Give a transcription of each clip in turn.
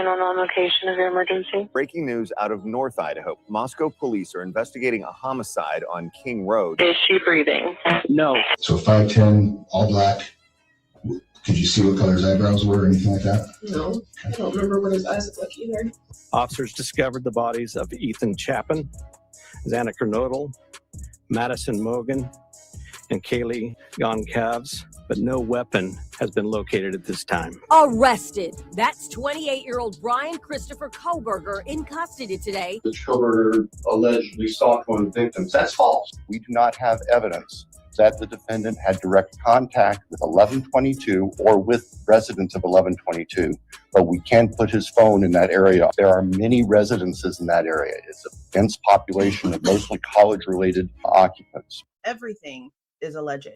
911 location of your emergency. Breaking news out of North Idaho. Moscow police are investigating a homicide on King Road. Is she breathing? No. So 5'10", all black. Could you see what color his eyebrows were or anything like that? No, I don't remember what his eyes look like either. Officers discovered the bodies of Ethan Chapin, Xana Kernodle, Maddie Mogen, and Kaylee Goncalves, but no weapon has been located at this time. Arrested. That's 28-year-old Bryan Kohberger in custody today. Kohberger allegedly stalked one of the victims. That's false. We do not have evidence that the defendant had direct contact with 1122 or with residents of 1122, but we can put his phone in that area. There are many residences in that area. It's a dense population of mostly college-related occupants. Everything is alleged.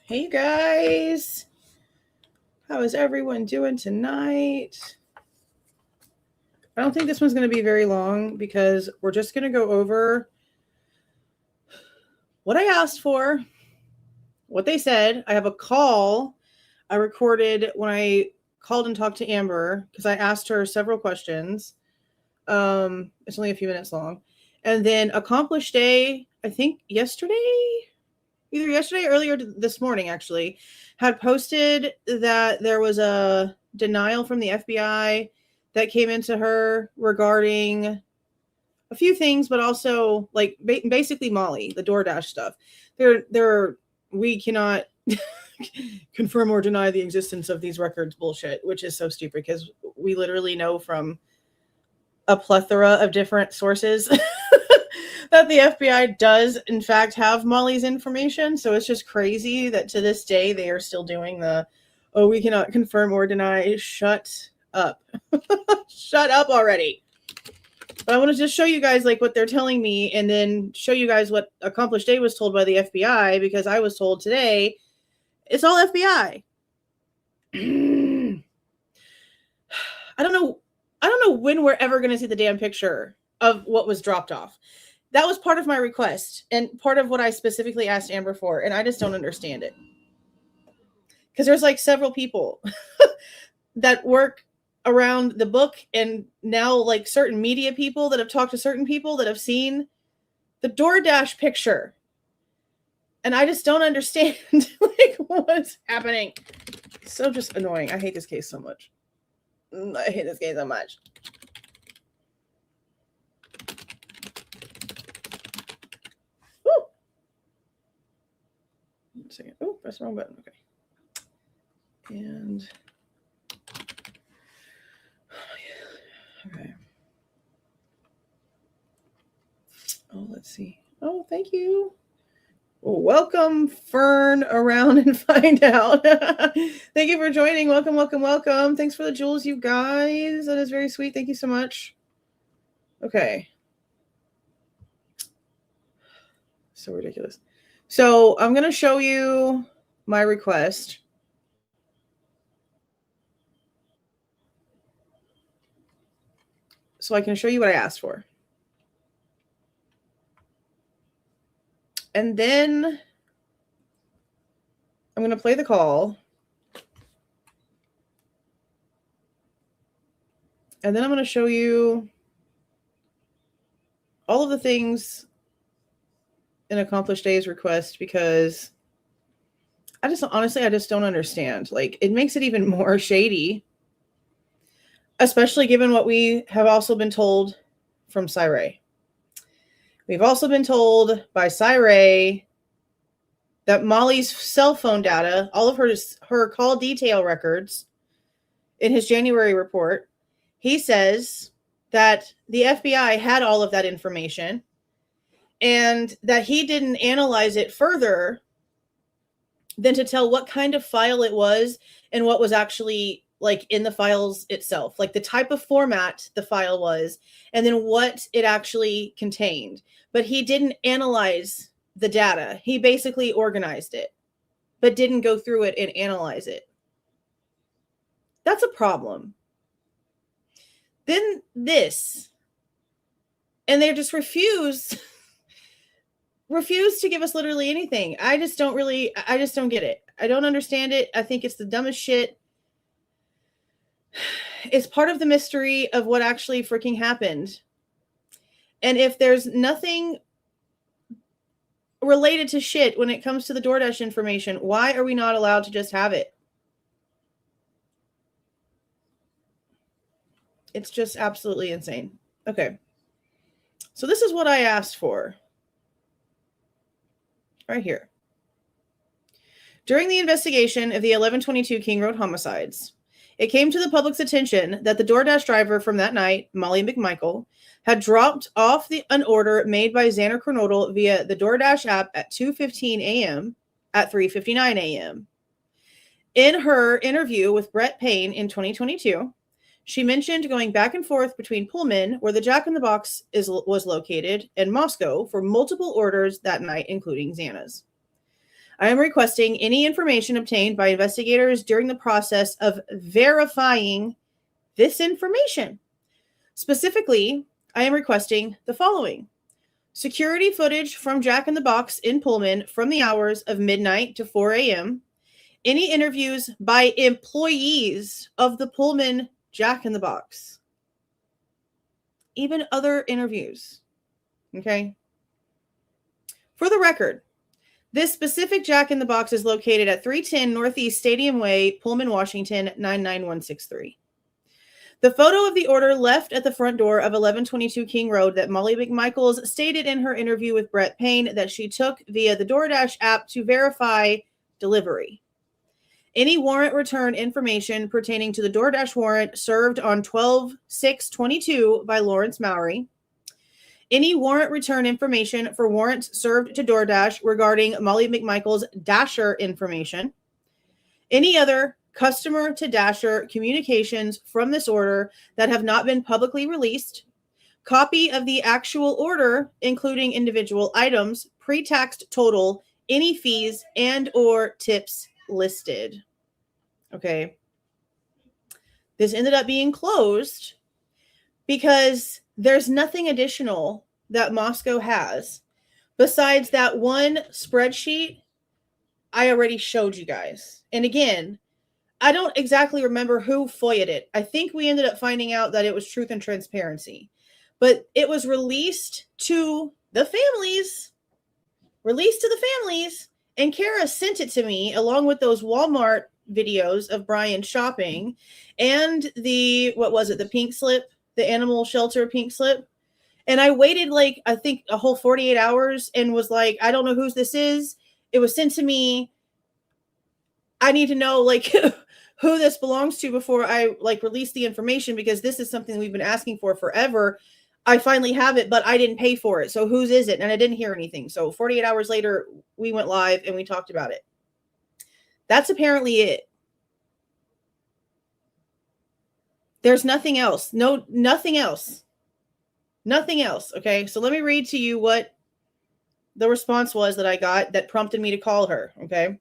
Hey guys, how is everyone doing tonight? I don't think this one's going to be very long because we're just going to go over what I asked for, what they said. I have a call I recorded when I called and talked to Amber because I asked her several questions. It's only a few minutes long. And then Accomplished Day, I think either yesterday or earlier this morning, actually, had posted that there was a denial from the FBI that came into her regarding a few things, but also like basically Molly, the DoorDash stuff. We cannot confirm or deny the existence of these records bullshit, which is so stupid because we literally know from a plethora of different sources that the FBI does in fact have Molly's information. So it's just crazy that to this day they are still doing we cannot confirm or deny. Shut up. Shut up already. But I want to just show you guys like what they're telling me and then show you guys what Accomplished Day was told by the FBI, because I was told today it's all FBI. I don't know when we're ever going to see the damn picture of what was dropped off. That was part of my request and part of what I specifically asked Amber for, and I just don't understand it. Because there's like several people that work around the book and now like certain media people that have talked to certain people that have seen the DoorDash picture. And I just don't understand like what's happening. So just annoying. I hate this case so much. I hate this game so much. Woo! 1 second. Oh, press the wrong button. Okay. And okay. Oh, let's see. Oh, thank you. Welcome, Fern Around and Find Out. Thank you for joining. Welcome, welcome, welcome. Thanks for the jewels, you guys. That is very sweet. Thank you so much. Okay. So ridiculous. So I'm going to show you my request. So I can show you what I asked for. And then I'm going to play the call. And then I'm going to show you all of the things in Accomplished Day's request, because I just don't understand. Like, it makes it even more shady, especially given what we have also been told from Cyray. We've also been told by Cyray that Molly's cell phone data, all of her call detail records in his January report, he says that the FBI had all of that information and that he didn't analyze it further than to tell what kind of file it was and what was actually like in the files itself, like the type of format the file was, and then what it actually contained. But he didn't analyze the data. He basically organized it, but didn't go through it and analyze it. That's a problem. Then this, and they just refuse to give us literally anything. I just don't get it. I don't understand it. I think it's the dumbest shit. It's part of the mystery of what actually freaking happened. And if there's nothing related to shit when it comes to the DoorDash information, why are we not allowed to just have it? It's just absolutely insane. Okay. So this is what I asked for. Right here. During the investigation of the 1122 King Road homicides, it came to the public's attention that the DoorDash driver from that night, Molly McMichael, had dropped off an order made by Xana Kernodle via the DoorDash app at 2:15 a.m. at 3:59 a.m. In her interview with Brett Payne in 2022, she mentioned going back and forth between Pullman, where the Jack in the Box was located, and Moscow for multiple orders that night, including Xana's. I am requesting any information obtained by investigators during the process of verifying this information. Specifically, I am requesting the following: security footage from Jack in the Box in Pullman from the hours of midnight to 4 a.m., any interviews by employees of the Pullman Jack in the Box, even other interviews. Okay. For the record, this specific Jack in the Box is located at 310 Northeast Stadium Way, Pullman, Washington, 99163. The photo of the order left at the front door of 1122 King Road that Molly McMichaels stated in her interview with Brett Payne that she took via the DoorDash app to verify delivery. Any warrant return information pertaining to the DoorDash warrant served on 12/6/22 by Lawrence Mowry. Any warrant return information for warrants served to DoorDash regarding Molly McMichael's Dasher information. Any other customer to Dasher communications from this order that have not been publicly released. Copy of the actual order, including individual items, pre-taxed total, any fees and or tips listed. Okay. This ended up being closed because there's nothing additional that Moscow has besides that one spreadsheet I already showed you guys. And again, I don't exactly remember who FOIA'd it. I think we ended up finding out that it was Truth and Transparency. But it was released to the families. And Kara sent it to me along with those Walmart videos of Bryan shopping and the pink slip, the animal shelter pink slip. And I waited I think a whole 48 hours and was like, I don't know whose this is. It was sent to me. I need to know who this belongs to before I release the information, because this is something we've been asking for forever. I finally have it, but I didn't pay for it. So whose is it? And I didn't hear anything. So 48 hours later, we went live and we talked about it. That's apparently it. There's nothing else. No, nothing else. Nothing else. Okay. So let me read to you what the response was that I got that prompted me to call her. Okay.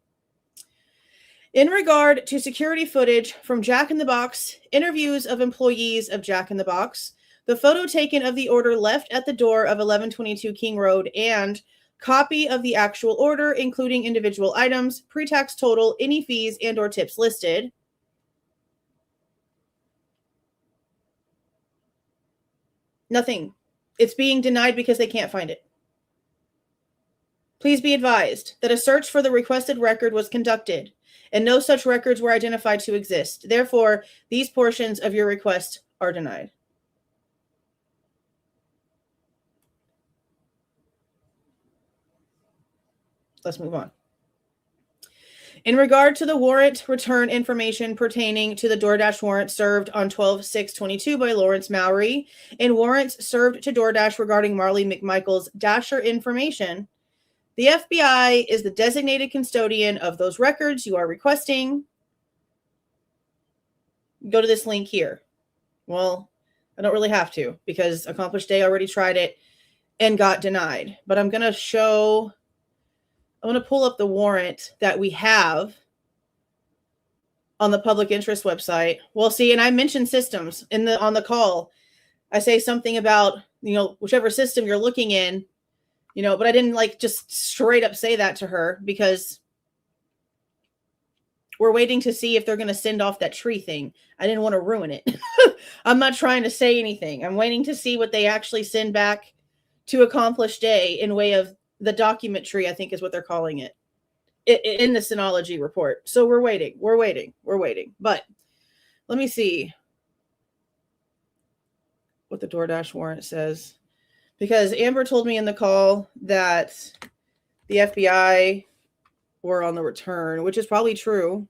In regard to security footage from Jack in the Box, interviews of employees of Jack in the Box, the photo taken of the order left at the door of 1122 King Road, and copy of the actual order, including individual items, pre-tax total, any fees and or tips listed. Nothing. It's being denied because they can't find it. Please be advised that a search for the requested record was conducted and no such records were identified to exist. Therefore, these portions of your request are denied. Let's move on. In regard to the warrant return information pertaining to the DoorDash warrant served on 12/6/22 by Lawrence Mowry and warrants served to DoorDash regarding Molly McMichael's Dasher information, the FBI is the designated custodian of those records you are requesting. Go to this link here. Well, I don't really have to because Accomplished Day already tried it and got denied. But I'm going to pull up the warrant that we have on the public interest website. Well, see, and I mentioned systems on the call. I say something about, whichever system you're looking in, but I didn't just straight up say that to her because we're waiting to see if they're going to send off that tree thing. I didn't want to ruin it. I'm not trying to say anything. I'm waiting to see what they actually send back to Accomplished Day in way of the document tree, I think is what they're calling it in the Synology report. So we're waiting. But let me see what the DoorDash warrant says. Because Amber told me in the call that the FBI were on the return, which is probably true.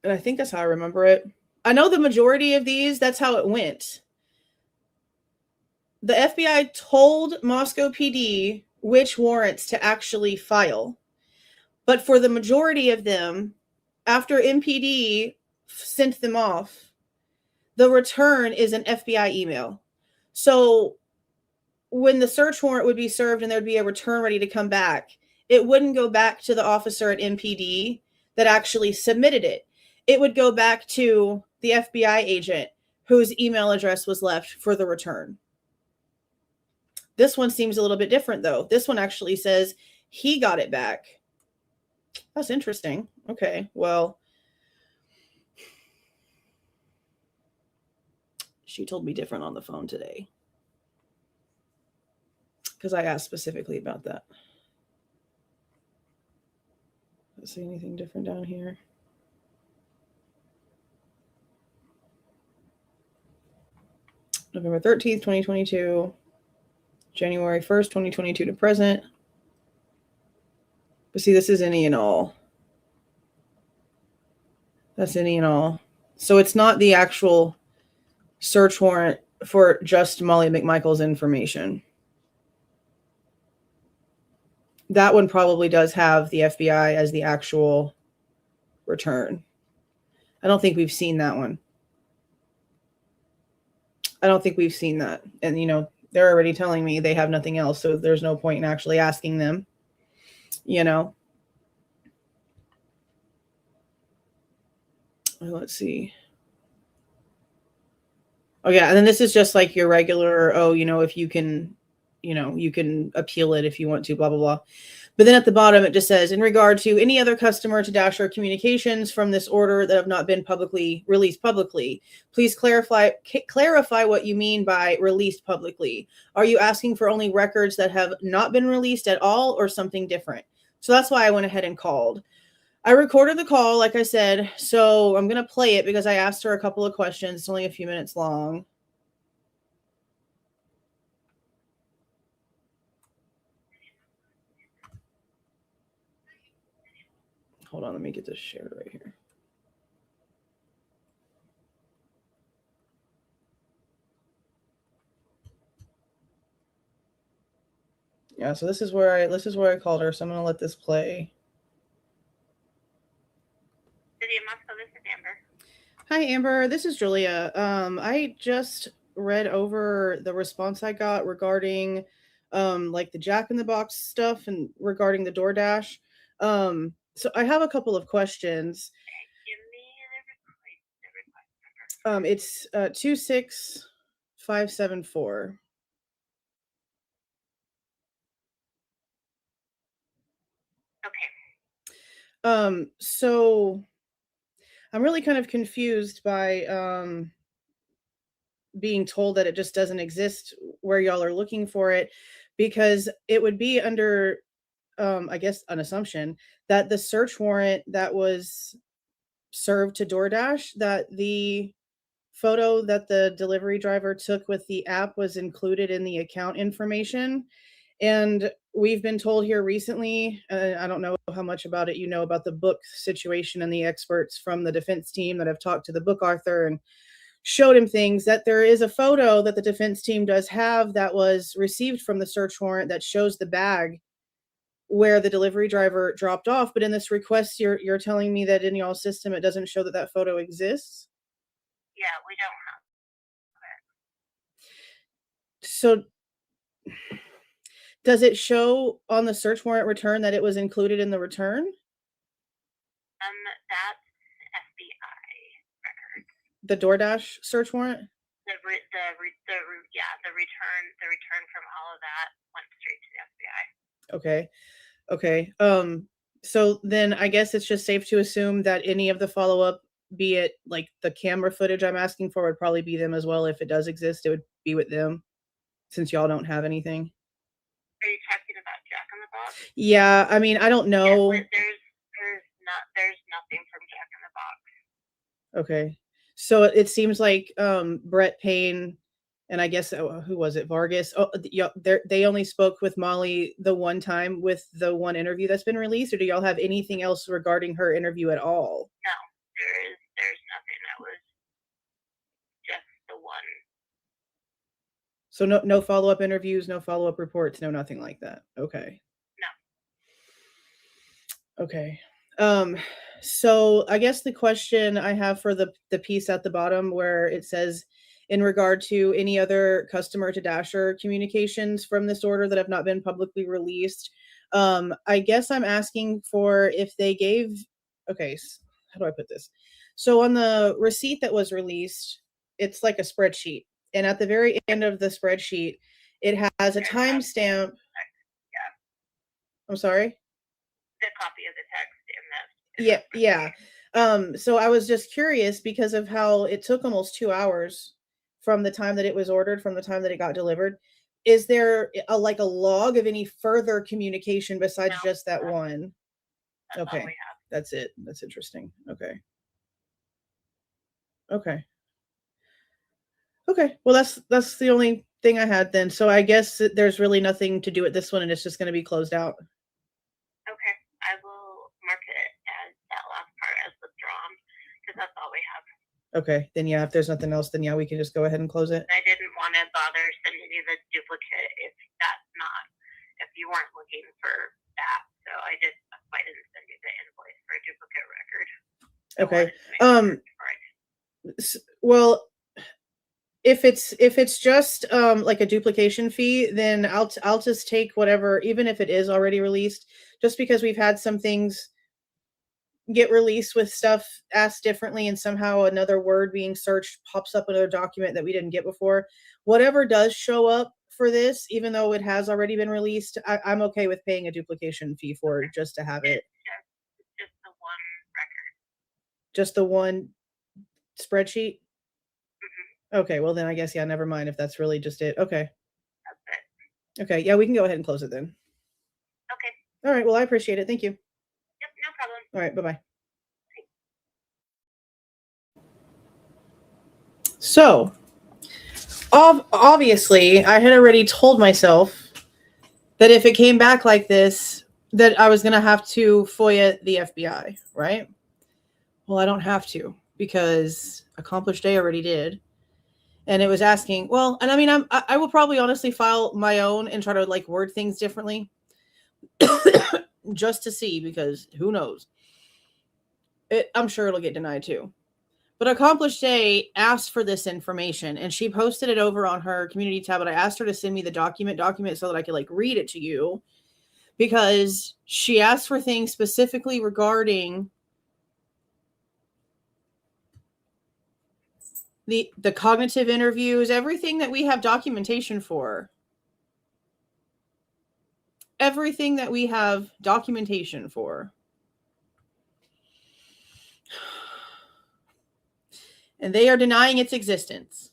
And I think that's how I remember it. I know the majority of these, that's how it went. The FBI told Moscow PD which warrants to actually file. But for the majority of them, after MPD sent them off, the return is an FBI email. So when the search warrant would be served and there'd be a return ready to come back, it wouldn't go back to the officer at MPD that actually submitted it. It would go back to the FBI agent whose email address was left for the return. This one seems a little bit different, though. This one actually says he got it back. That's interesting. Okay, well, she told me different on the phone today because I asked specifically about that. Let's see anything different down here. November 13th, 2022, January 1st, 2022 to present. But see, this is any and all. That's any and all. So it's not the actual search warrant for just Molly McMichael's information. That one probably does have the FBI as the actual return. I don't think we've seen that one. I don't think we've seen that. And, you know, they're already telling me they have nothing else, so there's no point in actually asking them, you know. Let's see. Oh, yeah, and then this is just like your regular, oh, you know, if you can, you know, you can appeal it if you want to, blah, blah, blah. But then at the bottom, it just says, in regard to any other customer to Dasher communications from this order that have not been publicly released publicly, please clarify what you mean by released publicly. Are you asking for only records that have not been released at all or something different? So that's why I went ahead and called. I recorded the call, like I said, so I'm going to play it because I asked her a couple of questions. It's only a few minutes long. Hold on, let me get this shared right here. Yeah, so this is where I called her, so I'm gonna let this play. City of Moscow, this is Amber. Hi, Amber. This is Julia. I just read over the response I got regarding like the Jack in the Box stuff and regarding the DoorDash. So I have a couple of questions. Give me the request number. It's 26574. Okay. So I'm really kind of confused by being told that it just doesn't exist where y'all are looking for it, because it would be under I guess an assumption that the search warrant that was served to DoorDash, that the photo that the delivery driver took with the app was included in the account information. And we've been told here recently, I don't know how much about it you know about the book situation and the experts from the defense team that have talked to the book author and showed him things, that there is a photo that the defense team does have that was received from the search warrant that shows the bag where the delivery driver dropped off. But in this request, you're telling me that in y'all's system, it doesn't show that that photo exists? Yeah, we don't have it. So does it show on the search warrant return that it was included in the return? That's FBI records. The DoorDash search warrant? The return from all of that went straight to the FBI. Okay. So then I guess it's just safe to assume that any of the follow-up, be it like the camera footage I'm asking for, would probably be them as well. If it does exist, it would be with them, since y'all don't have anything. Are you talking about Jack in the Box? Yeah, I mean, I don't know. Yeah, there's nothing from Jack in the Box. Okay. So it seems like Brett Payne and I guess who was it, Vargas? Oh, they only spoke with Molly the one time with the one interview that's been released, or do y'all have anything else regarding her interview at all? No, there's nothing. That was just the one. So no follow-up interviews, no follow-up reports, no nothing like that. Okay. No. Okay. So I guess the question I have for the piece at the bottom where it says, in regard to any other customer to Dasher communications from this order that have not been publicly released, I guess I'm asking for if they gave, okay, how do I put this? So on the receipt that was released, it's like a spreadsheet. And at the very end of the spreadsheet, it has a timestamp. Yeah. I'm sorry? The copy of the text in the Yeah. So I was just curious because of how it took almost 2 hours from the time that it was ordered, from the time that it got delivered. Is there a log of any further communication besides just that one? That's all Okay. we have. That's it. That's interesting. Okay. Okay. Okay. Well, that's the only thing I had then. So I guess there's really nothing to do with this one, and it's just going to be closed out. Okay. I will mark it as that last part as withdrawn because that's all we have. Okay. Then yeah, if there's nothing else, then yeah, we can just go ahead and close it. I didn't want to bother sending you the duplicate if you weren't looking for that. So that's why I didn't send you the invoice for a duplicate record. Okay. Well, if it's just like a duplication fee, then I'll just take whatever, even if it is already released, just because we've had some things get released with stuff asked differently and somehow another word being searched pops up another document that we didn't get before. Whatever does show up for this, even though it has already been released, I'm okay with paying a duplication fee for it just to have it. Just the one record. Just the one spreadsheet? Okay, well then I guess, yeah, never mind if that's really just it. Okay. That's it. Okay, yeah, we can go ahead and close it then. Okay. All right, well, I appreciate it. Thank you. Yep, no problem. All right, bye-bye. So, obviously, I had already told myself that if it came back like this, that I was going to have to FOIA the FBI, right? Well, I don't have to because Accomplished Day already did. And it was asking, well, and I mean, I will probably honestly file my own and try to like word things differently just to see, because who knows? I'm sure it'll get denied too. But Accomplished Day asked for this information and she posted it over on her community tab. But I asked her to send me the document so that I could like read it to you, because she asked for things specifically regarding the cognitive interviews, everything that we have documentation for. Everything that we have documentation for. And they are denying its existence.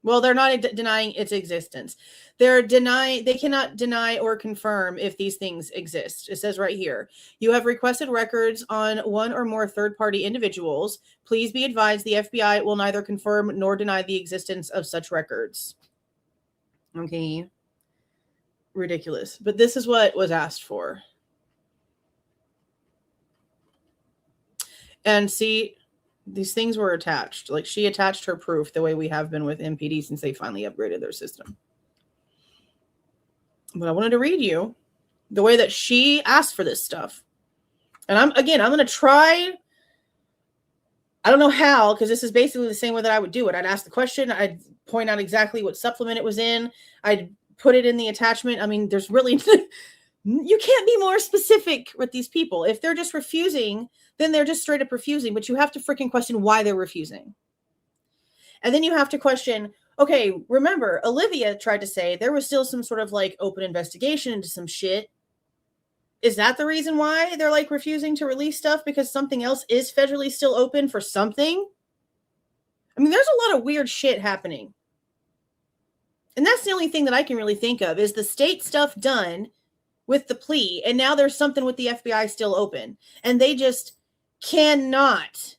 Well, they're not denying its existence. They cannot deny or confirm if these things exist. It says right here, you have requested records on one or more third-party individuals. Please be advised the FBI will neither confirm nor deny the existence of such records. Okay. Ridiculous. But this is what was asked for. And see, these things were attached. Like she attached her proof the way we have been with MPD since they finally upgraded their system. But I wanted to read you the way that she asked for this stuff. And I'm going to try. I don't know how, because this is basically the same way that I would do it. I'd ask the question. I'd point out exactly what supplement it was in. I'd put it in the attachment. I mean, there's really, you can't be more specific with these people. If they're just refusing, then they're just straight up refusing. But you have to freaking question why they're refusing. And then you have to question, okay, remember, Olivia tried to say there was still some sort of like open investigation into some shit. Is that the reason why they're like refusing to release stuff? Because something else is federally still open for something? I mean, there's a lot of weird shit happening. And that's the only thing that I can really think of is the state stuff done with the plea. And now there's something with the FBI still open. And they just cannot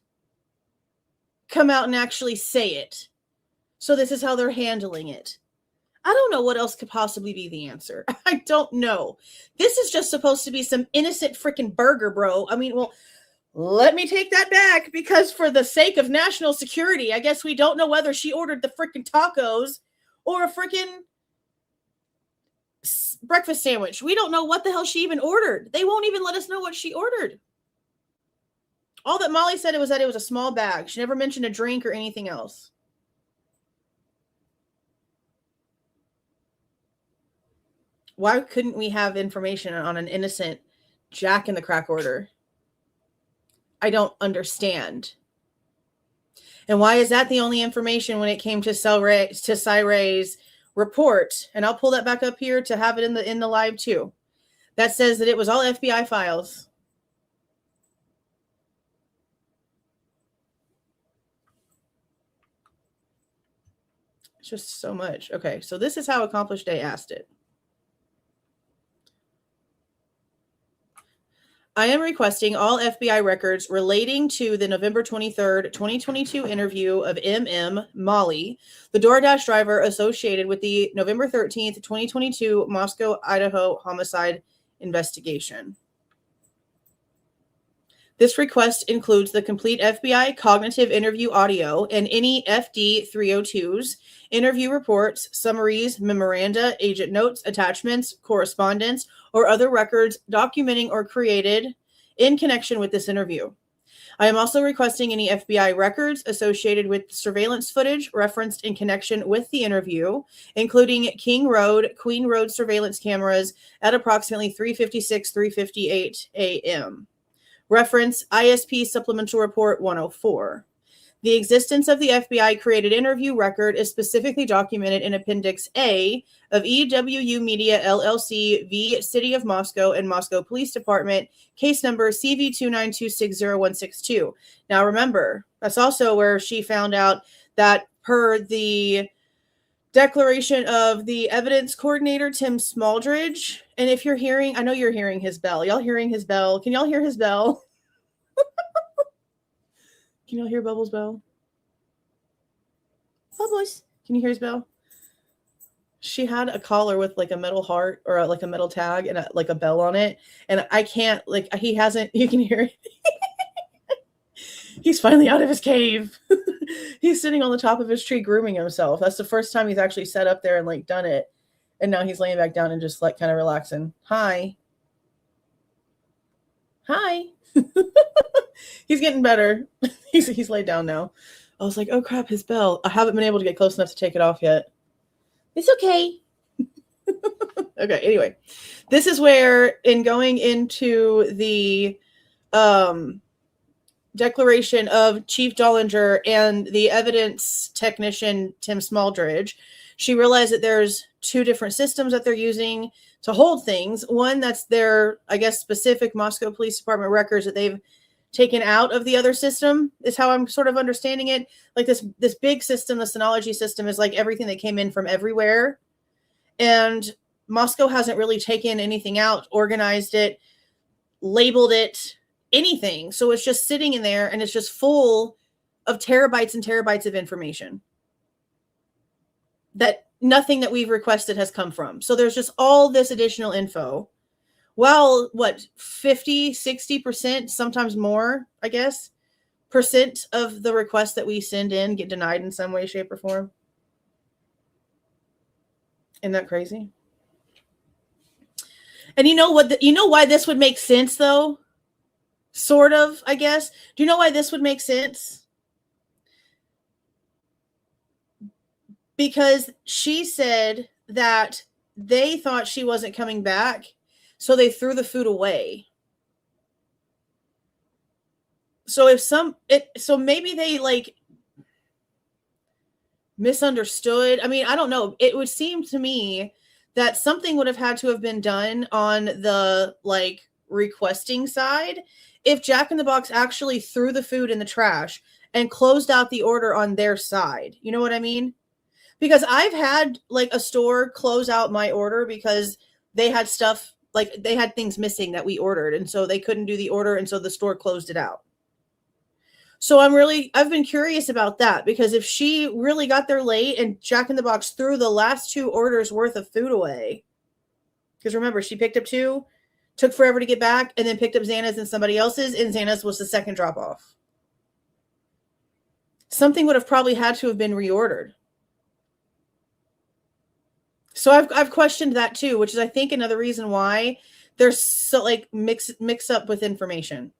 come out and actually say it. So this is how they're handling it. I don't know what else could possibly be the answer. I don't know. This is just supposed to be some innocent freaking burger, bro. I mean, well, let me take that back, because for the sake of national security, I guess we don't know whether she ordered the freaking tacos or a freaking breakfast sandwich. We don't know what the hell she even ordered. They won't even let us know what she ordered. All that Molly said was that it was a small bag. She never mentioned a drink or anything else. Why couldn't we have information on an innocent Jack in the Crack order? I don't understand. And why is that the only information when it came to Cyray's report? And I'll pull that back up here to have it in the live too. That says that it was all FBI files. It's just so much. Okay, so this is how Accomplished Day asked it. I am requesting all FBI records relating to the November 23rd, 2022 interview of M.M. Molly, the DoorDash driver associated with the November 13th, 2022 Moscow, Idaho homicide investigation. This request includes the complete FBI cognitive interview audio and any FD 302s, interview reports, summaries, memoranda, agent notes, attachments, correspondence, or other records documenting or created in connection with this interview. I am also requesting any FBI records associated with surveillance footage referenced in connection with the interview, including King Road, Queen Road surveillance cameras at approximately 3:56, 3:58 a.m. Reference ISP Supplemental Report 104. The existence of the FBI created interview record is specifically documented in Appendix A of EWU Media LLC v. City of Moscow and Moscow Police Department, case number CV292606162. Now remember, that's also where she found out that per the declaration of the evidence coordinator, Tim Smaldridge, and if you're hearing, I know you're hearing his bell. Y'all hearing his bell? Can y'all hear his bell? Can y'all hear Bubbles' bell? Bubbles, can you hear his bell? She had a collar with like a metal heart or like a metal tag and like a bell on it. And I can't, like, he hasn't, you can hear it. He's finally out of his cave. He's sitting on the top of his tree grooming himself. That's the first time he's actually sat up there and like done it. And now he's laying back down and just like kind of relaxing. Hi. Hi. He's getting better. He's laid down now. I was like, oh crap, his bell. I haven't been able to get close enough to take it off yet. It's okay. Okay, anyway. This is where in going into the declaration of Chief Dollinger and the evidence technician, Tim Smaldridge, she realized that there's two different systems that they're using to hold things. One that's their, I guess, specific Moscow Police Department records that they've taken out of the other system is how I'm sort of understanding it. Like this big system, the Synology system, is like everything that came in from everywhere. And Moscow hasn't really taken anything out, organized it, labeled it, anything. So it's just sitting in there and it's just full of terabytes and terabytes of information that nothing that we've requested has come from. So there's just all this additional info. Well, what, 50, 60%, sometimes more, I guess, percent of the requests that we send in get denied in some way, shape, or form. Isn't that crazy? And you know what? You know why this would make sense, though? Sort of, I guess. Do you know why this would make sense? Because she said that they thought she wasn't coming back, so they threw the food away. So so maybe they like misunderstood. I mean, I don't know. It would seem to me that something would have had to have been done on the like requesting side if Jack in the Box actually threw the food in the trash and closed out the order on their side. You know what I mean? Because I've had like a store close out my order because they had stuff, like they had things missing that we ordered. And so they couldn't do the order. And so the store closed it out. So I've been curious about that, because if she really got there late and Jack in the Box threw the last 2 orders worth of food away, because remember, she picked up 2, took forever to get back, and then picked up Xana's and somebody else's, and Xana's was the second drop off. Something would have probably had to have been reordered. So I've questioned that too, which is I think another reason why there's so like mix up with information.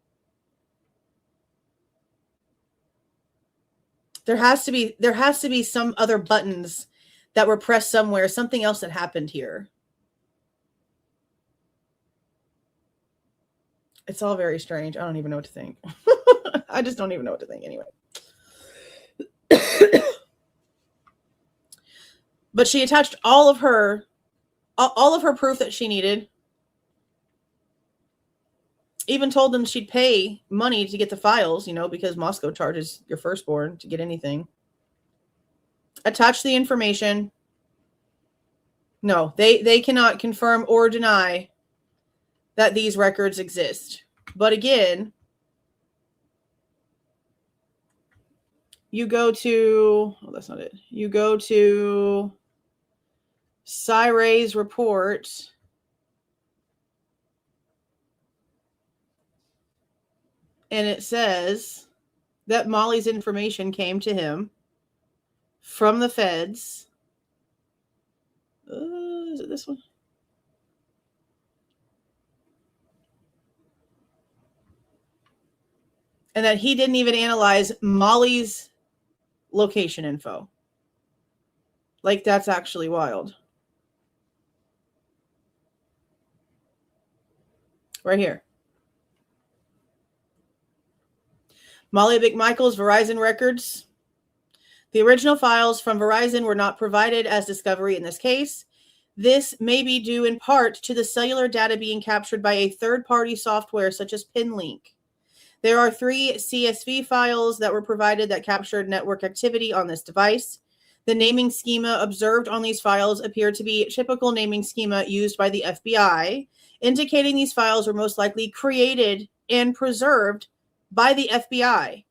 There has to be some other buttons that were pressed somewhere, something else that happened here. It's all very strange. I don't even know what to think. I just don't even know what to think anyway. But she attached all of her proof that she needed. Even told them she'd pay money to get the files, because Moscow charges your firstborn to get anything. Attach the information. No, they cannot confirm or deny that these records exist. But again, you go to, that's not it. You go to Cyray's report. And it says that Molly's information came to him from the feds. Is it this one? And that he didn't even analyze Molly's location info. Like, that's actually wild. Right here. Molly McMichael's Verizon records. The original files from Verizon were not provided as discovery in this case. This may be due in part to the cellular data being captured by a third-party software such as PinLink. There are 3 CSV files that were provided that captured network activity on this device. The naming schema observed on these files appeared to be typical naming schema used by the FBI, indicating these files were most likely created and preserved by the FBI.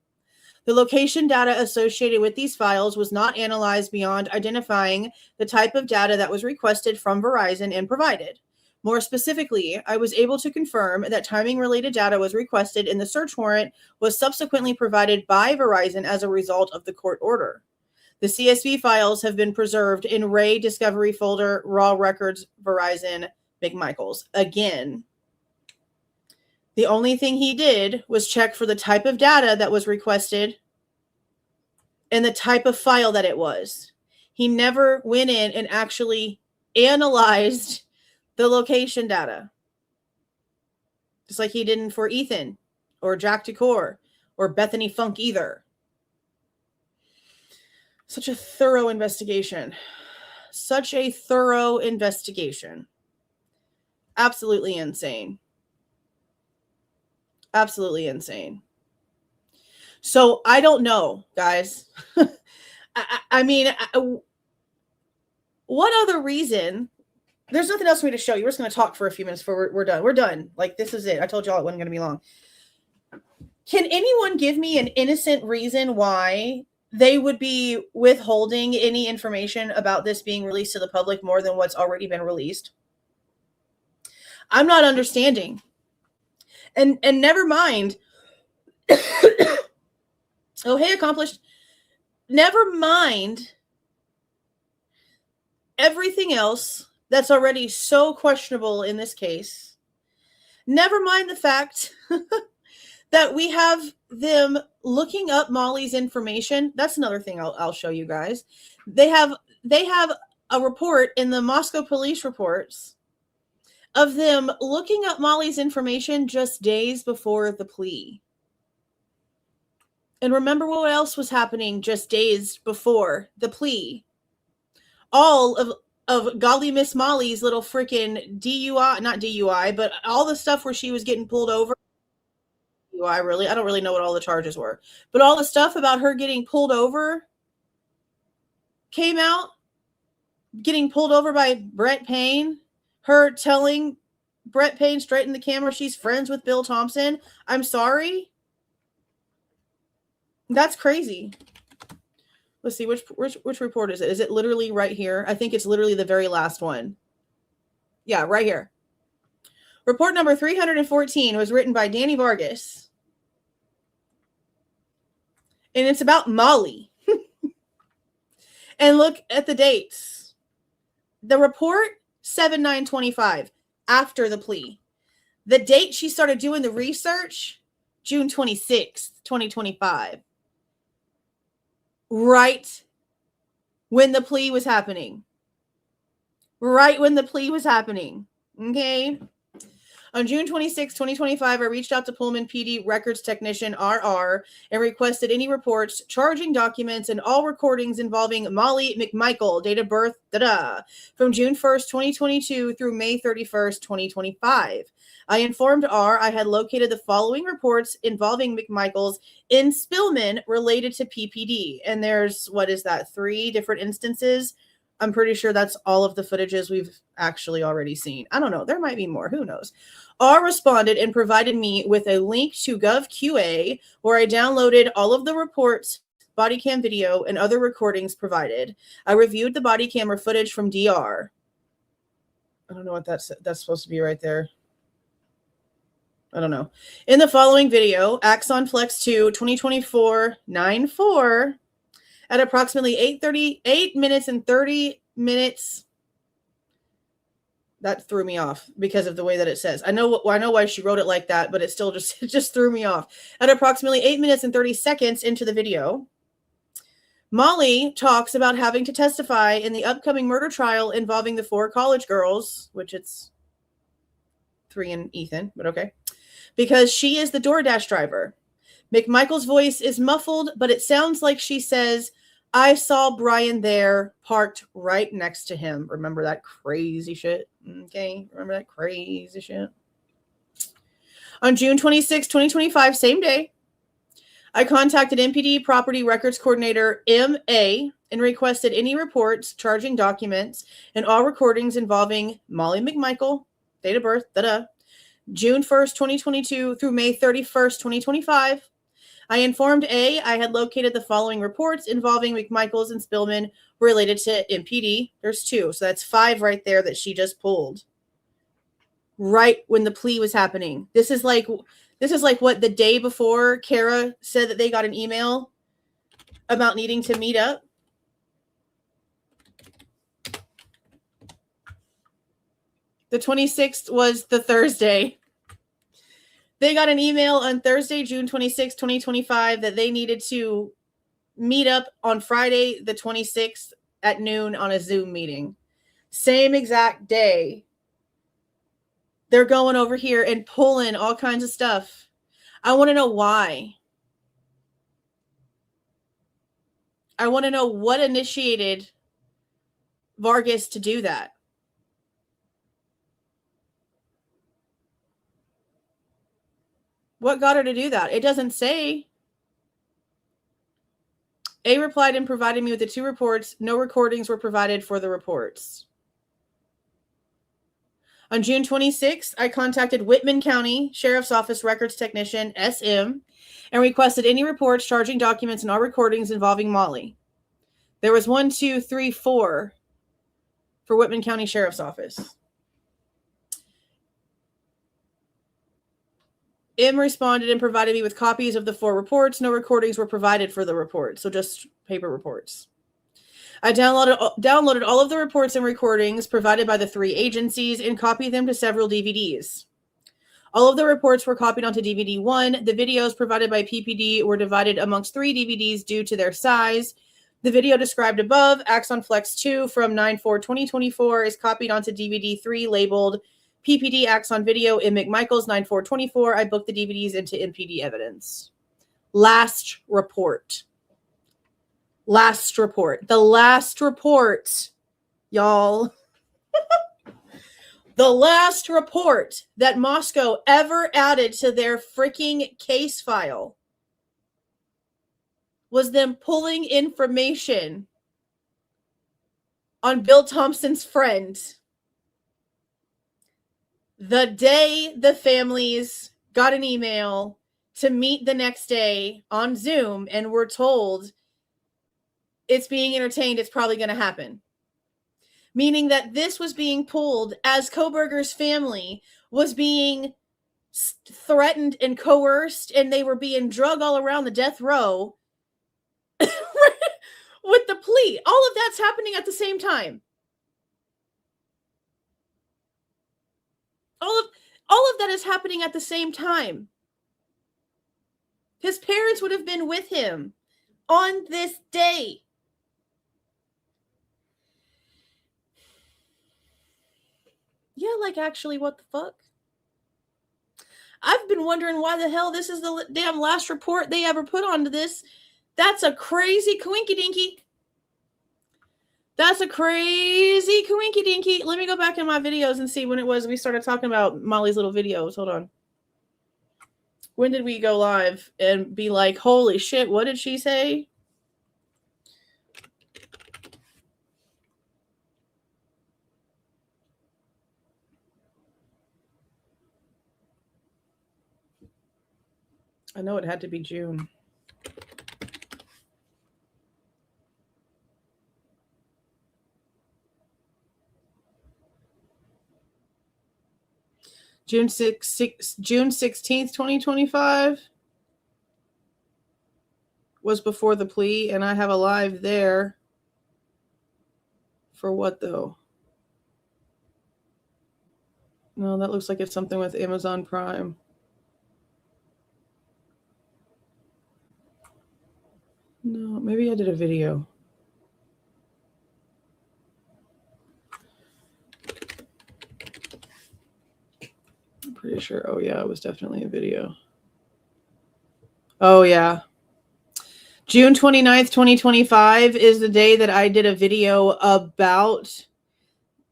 The location data associated with these files was not analyzed beyond identifying the type of data that was requested from Verizon and provided. More specifically, I was able to confirm that timing-related data was requested and the search warrant was subsequently provided by Verizon as a result of the court order. The CSV files have been preserved in Ray Discovery Folder, Raw Records, Verizon, McMichaels. Again, the only thing he did was check for the type of data that was requested and the type of file that it was. He never went in and actually analyzed the location data. Just like he didn't for Ethan or Jack Decor or Bethany Funk either. Such a thorough investigation. Such a thorough investigation. Absolutely insane. Absolutely insane. So I don't know, guys. I mean, what other reason? There's nothing else for me to show you. We're just going to talk for a few minutes before we're done. We're done. Like, this is it. I told y'all it wasn't going to be long. Can anyone give me an innocent reason why they would be withholding any information about this being released to the public more than what's already been released? I'm not understanding. And never mind. Oh, hey, accomplished. Never mind everything else that's already so questionable in this case. Never mind the fact that we have them looking up Molly's information. That's another thing I'll show you guys. They have a report in the Moscow police reports of them looking up Molly's information just days before the plea. And remember what else was happening just days before the plea? All of Golly Miss Molly's little freaking DUI, not DUI, but all the stuff where she was getting pulled over. I don't really know what all the charges were. But all the stuff about her getting pulled over came out. Getting pulled over by Brett Payne. Her telling Brett Payne straight in the camera she's friends with Bill Thompson. I'm sorry. That's crazy. Let's see, which report is it? Is it literally right here? I think it's literally the very last one. Yeah, right here. Report number 314 was written by Danny Vargas. And it's about Molly. And look at the dates. The report, 7/9/25, after the plea. The date she started doing the research, June 26th, 2025. Right when the plea was happening. Right when the plea was happening. Okay? On June 26, 2025, I reached out to Pullman PD records technician RR and requested any reports, charging documents, and all recordings involving Molly McMichael, date of birth, from June 1st, 2022 through May 31st, 2025. I informed R I had located the following reports involving McMichaels in Spillman related to PPD. And there's, 3 different instances. I'm pretty sure that's all of the footages we've actually already seen. I don't know. There might be more. Who knows? R responded and provided me with a link to GovQA where I downloaded all of the reports, body cam video, and other recordings provided. I reviewed the body camera footage from DR. I don't know what that's supposed to be right there. I don't know. In the following video, Axon Flex 2 2024-9-4 at approximately 8 minutes and 30 minutes. That threw me off because of the way that it says. I know why she wrote it like that, but it still just threw me off. At approximately 8 minutes and 30 seconds into the video, Molly talks about having to testify in the upcoming murder trial involving the 4 college girls, which it's 3 and Ethan, but okay, because she is the DoorDash driver. McMichael's voice is muffled, but it sounds like she says, I saw Bryan there, parked right next to him. Remember that crazy shit? Okay, remember that crazy shit? On June 26, 2025, same day, I contacted MPD Property Records Coordinator M.A. and requested any reports, charging documents, and all recordings involving Molly McMichael, date of birth, June 1st, 2022 through May 31st, 2025. I informed A I had located the following reports involving McMichaels and Spillman related to MPD. There's 2, so that's 5 right there that she just pulled. Right when the plea was happening. This is like what the day before Kara said that they got an email about needing to meet up. The 26th was the Thursday. They got an email on Thursday, June 26, 2025, that they needed to meet up on Friday, the 26th at noon on a Zoom meeting. Same exact day. They're going over here and pulling all kinds of stuff. I want to know why. I want to know what initiated Vargas to do that. What got her to do that? It doesn't say. A replied and provided me with the 2 reports. No recordings were provided for the reports. On June 26th, I contacted Whitman County Sheriff's Office Records Technician, SM, and requested any reports, charging documents, and all recordings involving Molly. There was 1, 2, 3, 4 for Whitman County Sheriff's Office. M responded and provided me with copies of the 4 reports. No recordings were provided for the reports, so just paper reports. I downloaded all of the reports and recordings provided by the 3 agencies and copied them to several DVDs. All of the reports were copied onto DVD 1. The videos provided by PPD were divided amongst 3 DVDs due to their size. The video described above, Axon Flex 2 from 9/4/2024, is copied onto DVD 3 labeled PPD Axon Video in McMichael's 9/4/24. I booked the DVDs into MPD evidence. Last report. The last report, y'all. The last report that Moscow ever added to their freaking case file was them pulling information on Bill Thompson's friend the day the families got an email to meet the next day on Zoom and were told it's being entertained, it's probably going to happen. Meaning that this was being pulled as Kohberger's family was being threatened and coerced, and they were being drugged all around the death row with the plea. All of that's happening at the same time. All of that is happening at the same time. His parents would have been with him on this day. Yeah, like, actually, what the fuck? I've been wondering why the hell this is the damn last report they ever put onto this. That's a crazy coinky-dinky. That's a crazy coinky-dinky. Let me go back in my videos and see when it was we started talking about Molly's little videos. Hold on. When did we go live and be like, holy shit, what did she say? I know it had to be June. June 16th, 2025 was before the plea, and I have a live there. For what, though? No, that looks like it's something with Amazon Prime. No, maybe I did a video. I'm pretty sure. Oh, yeah, it was definitely a video. Oh, yeah. June 29th, 2025 is the day that I did a video about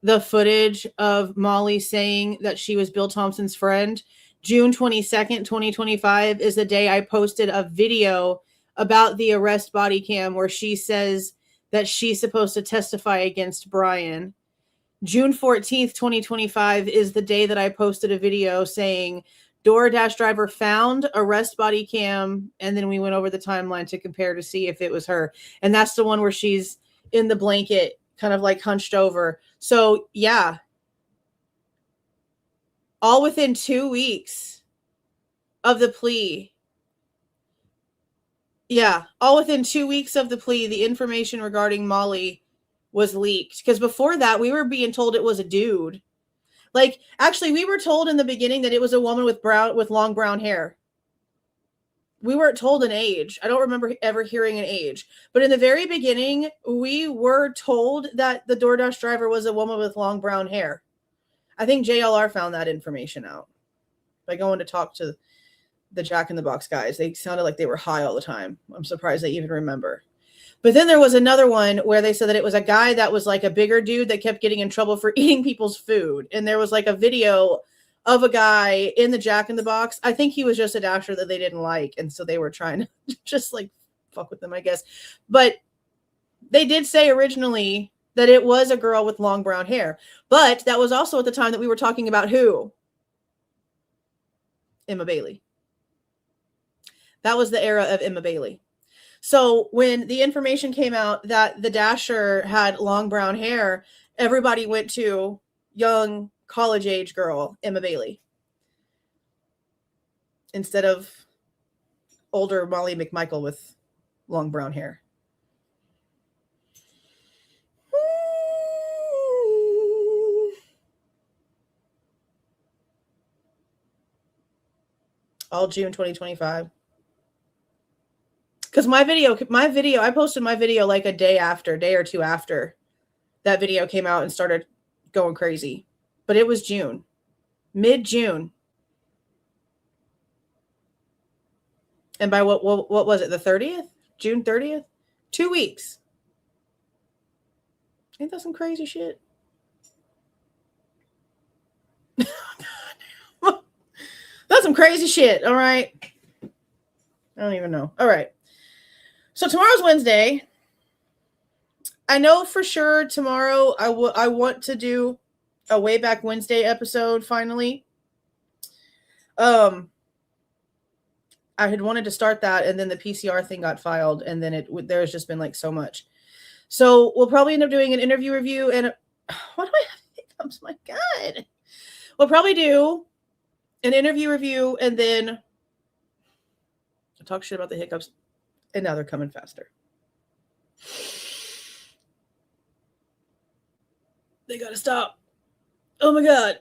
the footage of Molly saying that she was Bill Thompson's friend. June 22nd, 2025 is the day I posted a video about the arrest body cam where she says that she's supposed to testify against Bryan. June 14th, 2025 is the day that I posted a video saying DoorDash driver found arrest body cam, and then we went over the timeline to compare to see if it was her. And that's the one where she's in the blanket, kind of like hunched over. So, yeah. All within 2 weeks of the plea. Yeah, all within 2 weeks of the plea, the information regarding Molly was leaked. Because before that, we were being told it was a dude. Like, actually, we were told in the beginning that it was a woman with long brown hair. We weren't told an age. I don't remember ever hearing an age. But in the very beginning, we were told that the DoorDash driver was a woman with long brown hair. I think JLR found that information out by going to talk to the Jack in the Box guys. They sounded like they were high all the time. I'm surprised they even remember. But then there was another one where they said that it was a guy that was like a bigger dude that kept getting in trouble for eating people's food. And there was like a video of a guy in the Jack in the Box. I think he was just a dasher that they didn't like. And so they were trying to just like fuck with them, I guess. But they did say originally that it was a girl with long brown hair. But that was also at the time that we were talking about who? Emma Bailey. That was the era of Emma Bailey. So when the information came out that the dasher had long brown hair, everybody went to young college-age girl, Emma Bailey, instead of older Molly McMichael with long brown hair. All June 2025. Because my video, I posted my video like a day or two after that video came out and started going crazy. But it was June, mid-June. And by what was it, the 30th? June 30th? 2 weeks. Ain't that some crazy shit? That's some crazy shit, all right? I don't even know. All right. So tomorrow's Wednesday. I know for sure tomorrow I want to do a Way Back Wednesday episode finally. I had wanted to start that, and then the PCR thing got filed, and then there's just been like so much. So we'll probably end up doing an interview review, and what do I have hiccups? My God. We'll probably do an interview review, and then I'll talk shit about the hiccups. And now they're coming faster. They gotta stop. Oh my God.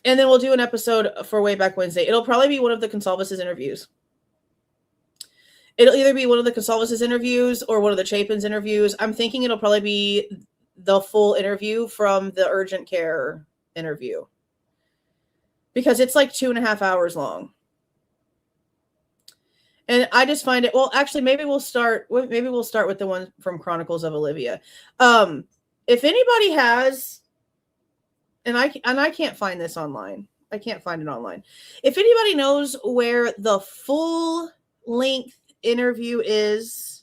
And then we'll do an episode for Way Back Wednesday. It'll probably be one of the Goncalves' interviews. It'll either be one of the Goncalves' interviews or one of the Chapin's interviews. I'm thinking it'll probably be the full interview from the urgent care interview. because it's like 2.5 hours long. And I just find it, well, actually, maybe we'll start with the one from Chronicles of Olivia. If anybody has, and I can't find this online. I can't find it online. If anybody knows where the full length interview is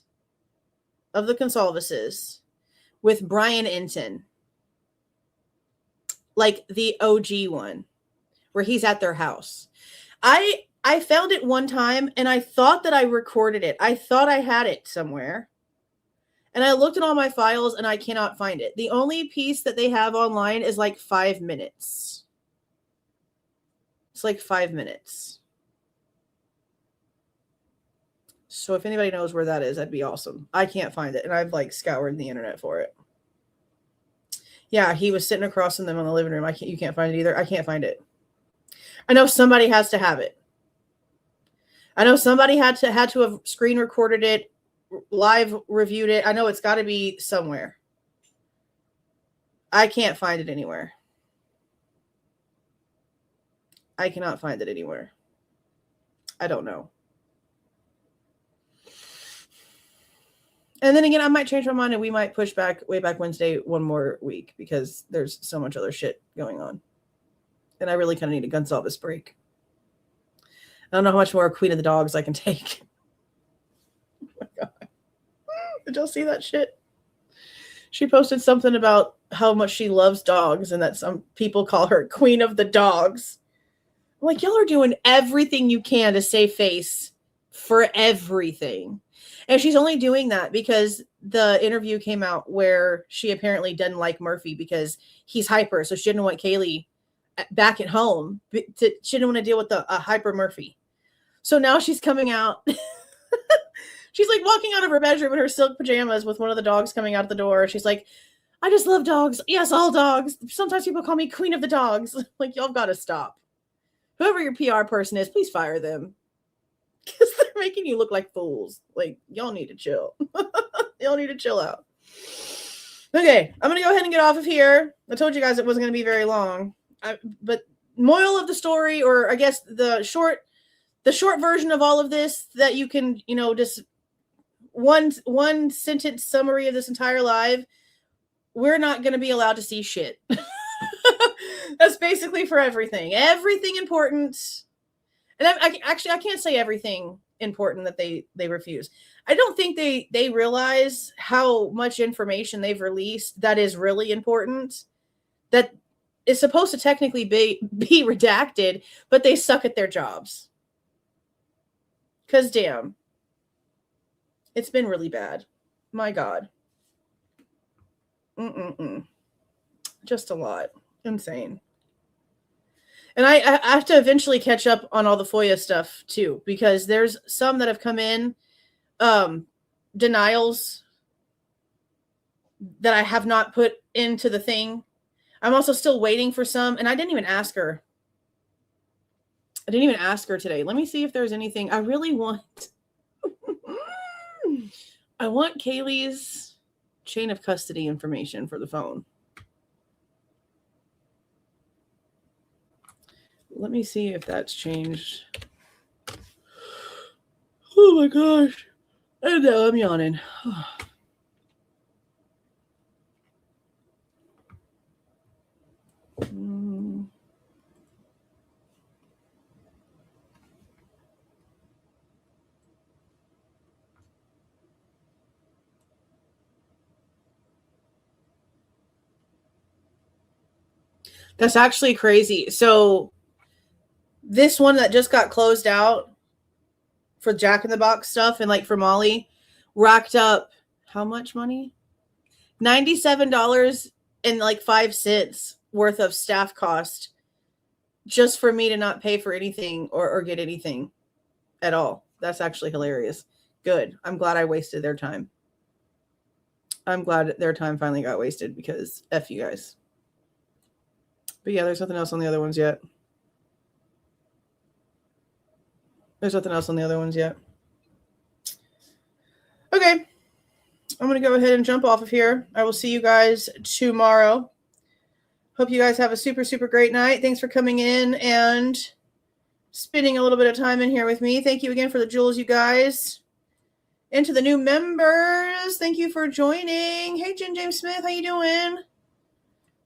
of the Goncalveses with Brian Enton, like the OG one, where he's at their house. I found it one time and I thought that I recorded it. I thought I had it somewhere. And I looked at all my files and I cannot find it. The only piece that they have online is like 5 minutes. It's like 5 minutes. So if anybody knows where that is, that'd be awesome. I can't find it. And I've like scoured the internet for it. Yeah, he was sitting across from them in the living room. You can't find it either. I can't find it. I know somebody has to have it. I know somebody had to have screen recorded it, live reviewed it. I know it's got to be somewhere. I can't find it anywhere. I cannot find it anywhere. I don't know. And then again, I might change my mind and we might push back way back Wednesday one more week because there's so much other shit going on. And I really kind of need a Goncalves break. I don't know how much more Queen of the Dogs I can take. Oh my God. Did y'all see that shit? She posted something about how much she loves dogs and that some people call her Queen of the Dogs. I'm like, y'all are doing everything you can to save face for everything. And she's only doing that because the interview came out where she apparently doesn't like Murphy because he's hyper. So she didn't want Kaylee back at home. She didn't want to deal with a hyper Murphy. So now she's coming out. She's like walking out of her bedroom in her silk pajamas with one of the dogs coming out the door. She's like, I just love dogs. Yes, all dogs. Sometimes people call me Queen of the Dogs. Like, y'all got to stop. Whoever your PR person is, please fire them. Because they're making you look like fools. Like, y'all need to chill. Y'all need to chill out. Okay, I'm going to go ahead and get off of here. I told you guys it wasn't going to be very long. But moral of the story, or I guess the short version of all of this that you can, just one sentence summary of this entire live, we're not going to be allowed to see shit. That's basically for everything. Everything important. And I can't say everything important that they refuse. I don't think they realize how much information they've released that is really important, that is supposed to technically be redacted, but they suck at their jobs. Because damn, it's been really bad. My God. Just a lot. Insane. And I have to eventually catch up on all the FOIA stuff too, because there's some that have come in, denials that I have not put into the thing. I'm also still waiting for some, and I didn't even ask her. Today. Let me see if there's anything I really want. I want Kaylee's chain of custody information for the phone. Let me see if that's changed. Oh my gosh. I know, I'm yawning. That's actually crazy. So this one that just got closed out for Jack in the Box stuff and like for Molly racked up how much money? $97.05 worth of staff cost just for me to not pay for anything or get anything at all. That's actually hilarious. Good. I'm glad I wasted their time. I'm glad their time finally got wasted because F you guys. But yeah, there's nothing else on the other ones yet. Okay. I'm going to go ahead and jump off of here. I will see you guys tomorrow. Hope you guys have a super, super great night. Thanks for coming in and spending a little bit of time in here with me. Thank you again for the jewels, you guys. And to the new members, thank you for joining. Hey, Jen James Smith, how you doing?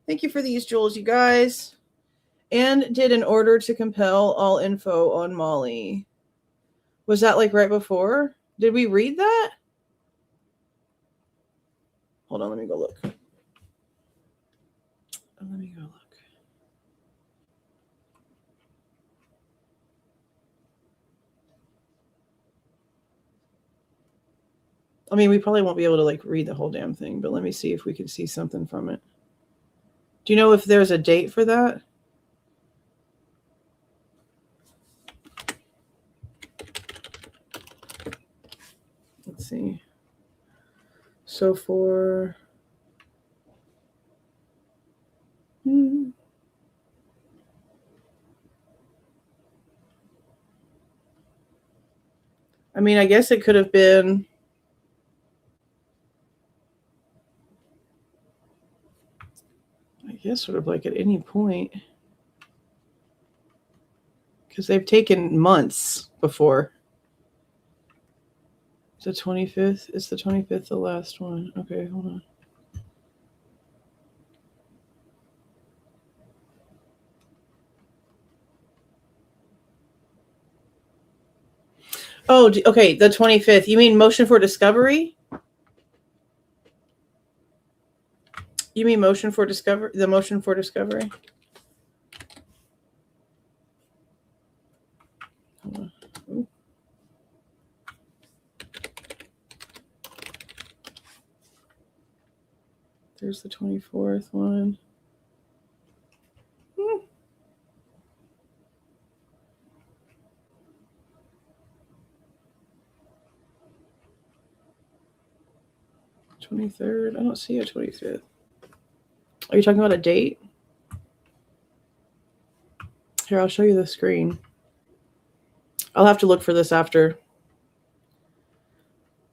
Thank you for these jewels, you guys. And did an order to compel all info on Molly. Was that like right before? Did we read that? Hold on, let me go look. Let me go look. I mean, we probably won't be able to like read the whole damn thing, but let me see if we can see something from it. Do you know if there's a date for that? Let's see. So for... I mean, I guess it could have been... I guess sort of like at any point. Because they've taken months before. The 25th? Is the 25th the last one? Okay, hold on. Oh, okay, the 25th. You mean motion for discovery? You mean motion for discovery? The motion for discovery? Hold on. Ooh. There's the 24th one. 23rd. I don't see a 25th. Are you talking about a date? Here, I'll show you the screen. I'll have to look for this after.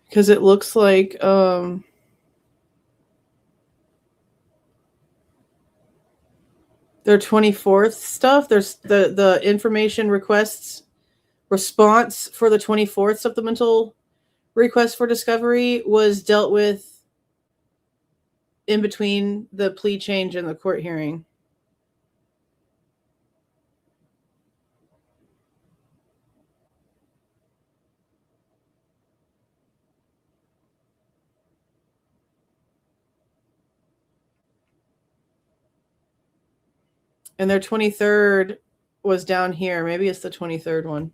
Because it looks like their 24th stuff. There's the information requests response for the 24th supplemental request for discovery was dealt with in between the plea change and the court hearing. And their 23rd was down here. Maybe it's the 23rd one.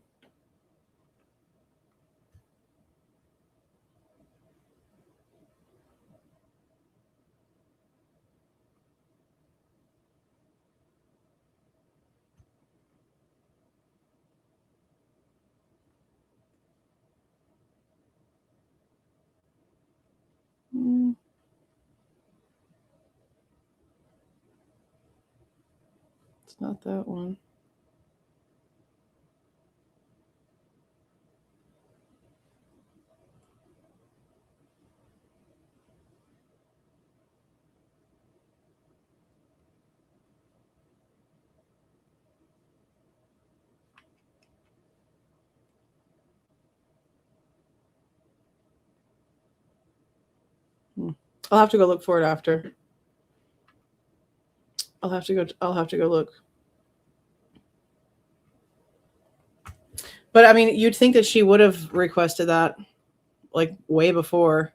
It's not that one. I'll have to go look for it after. I'll have to go look. But I mean, you'd think that she would have requested that like way before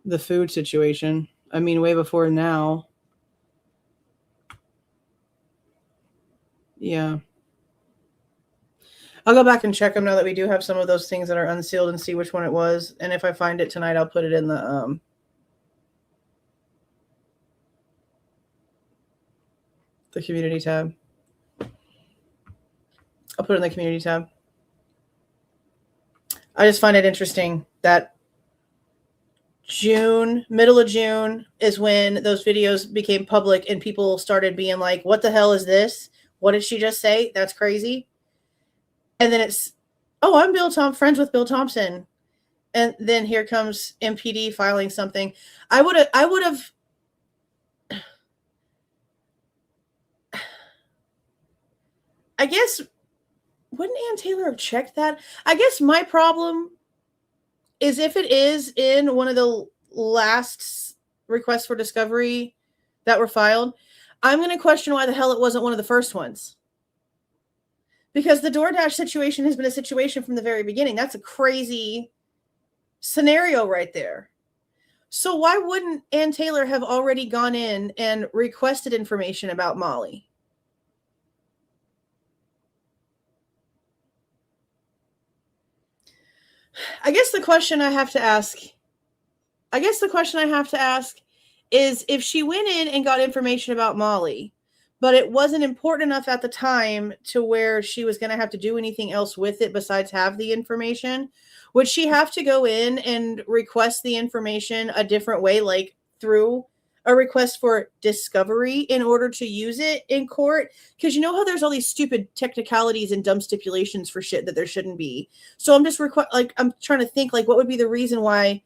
the food situation. I mean, way before now. Yeah. I'll go back and check them now that we do have some of those things that are unsealed and see which one it was. And if I find it tonight, I'll put it in the community tab. I'll put it in the community tab. I just find it interesting that middle of June is when those videos became public and people started being like, what the hell is this? What did she just say? That's crazy. And then it's, oh, I'm friends with Bill Thompson. And then here comes MPD filing something. I would have I guess, wouldn't Ann Taylor have checked that? I guess my problem is if it is in one of the last requests for discovery that were filed, I'm going to question why the hell it wasn't one of the first ones. Because the DoorDash situation has been a situation from the very beginning. That's a crazy scenario right there. So why wouldn't Ann Taylor have already gone in and requested information about Molly? I guess the question I have to ask is if she went in and got information about Molly, but it wasn't important enough at the time to where she was going to have to do anything else with it besides have the information, would she have to go in and request the information a different way, like through a request for discovery in order to use it in court? Because you know how there's all these stupid technicalities and dumb stipulations for shit that there shouldn't be. So I'm just I'm trying to think like what would be the reason why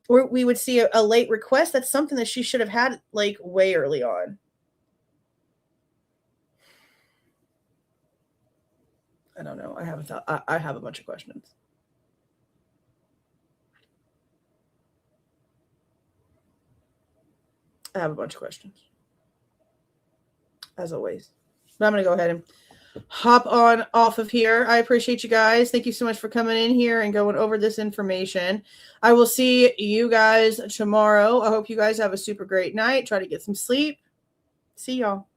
we would see a late request. That's something that she should have had like way early on. I don't know. I have a bunch of questions. I have a bunch of questions, as always. But I'm going to go ahead and hop on off of here. I appreciate you guys. Thank you so much for coming in here and going over this information. I will see you guys tomorrow. I hope you guys have a super great night. Try to get some sleep. See y'all.